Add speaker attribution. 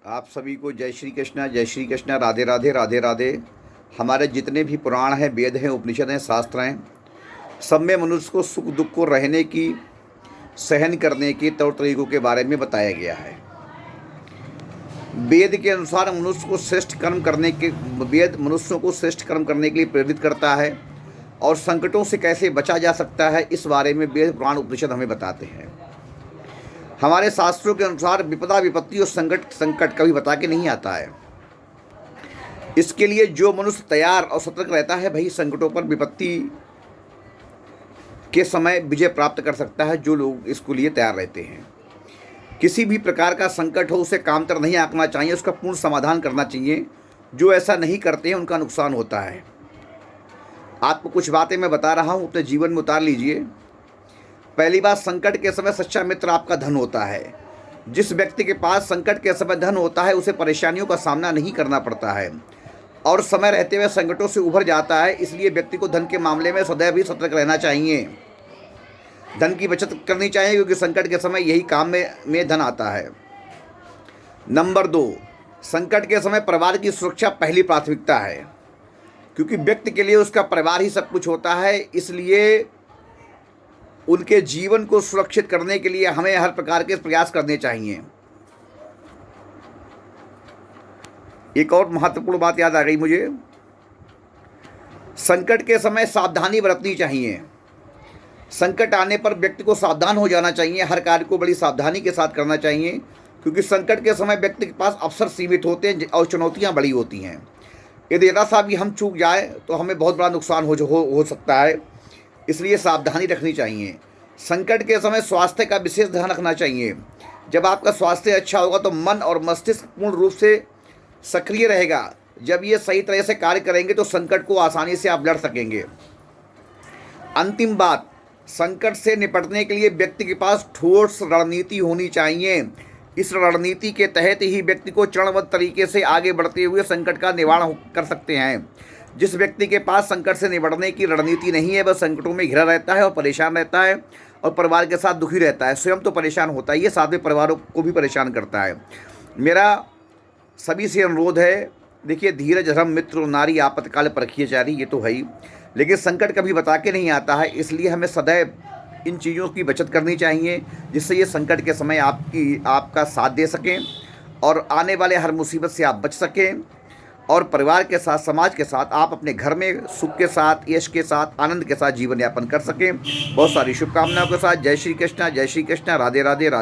Speaker 1: आप सभी को जय श्री कृष्णा, राधे राधे राधे राधे। हमारे जितने भी पुराण हैं, वेद हैं, उपनिषद हैं, शास्त्र हैं, सब में मनुष्य को सुख दुख को रहने की, सहन करने के तौर तरीकों के बारे में बताया गया है। वेद के अनुसार मनुष्य को श्रेष्ठ कर्म करने के वेद मनुष्यों को श्रेष्ठ कर्म करने के लिए प्रेरित करता है और संकटों से कैसे बचा जा सकता है, इस बारे में वेद पुराण उपनिषद हमें बताते हैं। हमारे शास्त्रों के अनुसार विपदा, विपत्ति और संकट कभी बता के नहीं आता है। इसके लिए जो मनुष्य तैयार और सतर्क रहता है, वही संकटों पर, विपत्ति के समय विजय प्राप्त कर सकता है। जो लोग इसके लिए तैयार रहते हैं, किसी भी प्रकार का संकट हो उसे कामतर नहीं आंकना चाहिए, उसका पूर्ण समाधान करना चाहिए। जो ऐसा नहीं करते हैं उनका नुकसान होता है। आपको कुछ बातें मैं बता रहा हूँ, अपने जीवन में उतार लीजिए। पहली बात, संकट के समय सच्चा मित्र आपका धन होता है। जिस व्यक्ति के पास संकट के समय धन होता है, उसे परेशानियों का सामना नहीं करना पड़ता है और समय रहते हुए संकटों से उभर जाता है। इसलिए व्यक्ति को धन के मामले में सदैव ही सतर्क रहना चाहिए। धन की बचत करनी चाहिए, क्योंकि संकट के समय यही काम में धन आता है। नंबर 2, संकट के समय परिवार की सुरक्षा पहली प्राथमिकता है, क्योंकि व्यक्ति के लिए उसका परिवार ही सब कुछ होता है। इसलिए उनके जीवन को सुरक्षित करने के लिए हमें हर प्रकार के प्रयास करने चाहिए। एक और महत्वपूर्ण बात याद आ गई मुझे, संकट के समय सावधानी बरतनी चाहिए। संकट आने पर व्यक्ति को सावधान हो जाना चाहिए, हर कार्य को बड़ी सावधानी के साथ करना चाहिए, क्योंकि संकट के समय व्यक्ति के पास अवसर सीमित होते हैं और चुनौतियां बड़ी होती हैं। यदि जरा सा भी हम चूक जाए तो हमें बहुत बड़ा नुकसान हो सकता है। इसलिए सावधानी रखनी चाहिए। संकट के समय स्वास्थ्य का विशेष ध्यान रखना चाहिए। जब आपका स्वास्थ्य अच्छा होगा तो मन और मस्तिष्क पूर्ण रूप से सक्रिय रहेगा। जब ये सही तरह से कार्य करेंगे तो संकट को आसानी से आप लड़ सकेंगे। अंतिम बात, संकट से निपटने के लिए व्यक्ति के पास ठोस रणनीति होनी चाहिए। इस रणनीति के तहत ही व्यक्ति को चरणबद्ध तरीके से आगे बढ़ते हुए संकट का निवारण कर सकते हैं। जिस व्यक्ति के पास संकट से निपटने की रणनीति नहीं है, वह संकटों में घिरा रहता है और परेशान रहता है और परिवार के साथ दुखी रहता है। स्वयं तो परेशान होता ही है, साथ में परिवारों को भी परेशान करता है। मेरा सभी से अनुरोध है, देखिए, धीरज धर्म मित्र और नारी आपातकाल परखिए चारी, ये तो है ही, लेकिन संकट कभी बता के नहीं आता है। इसलिए हमें सदैव इन चीज़ों की बचत करनी चाहिए, जिससे ये संकट के समय आपका साथ दे सकें और आने वाले हर मुसीबत से आप बच सकें और परिवार के साथ, समाज के साथ आप अपने घर में सुख के साथ, यश के साथ, आनंद के साथ जीवन यापन कर सकें। बहुत सारी शुभकामनाओं के साथ जय श्री कृष्णा, राधे राधे राधे।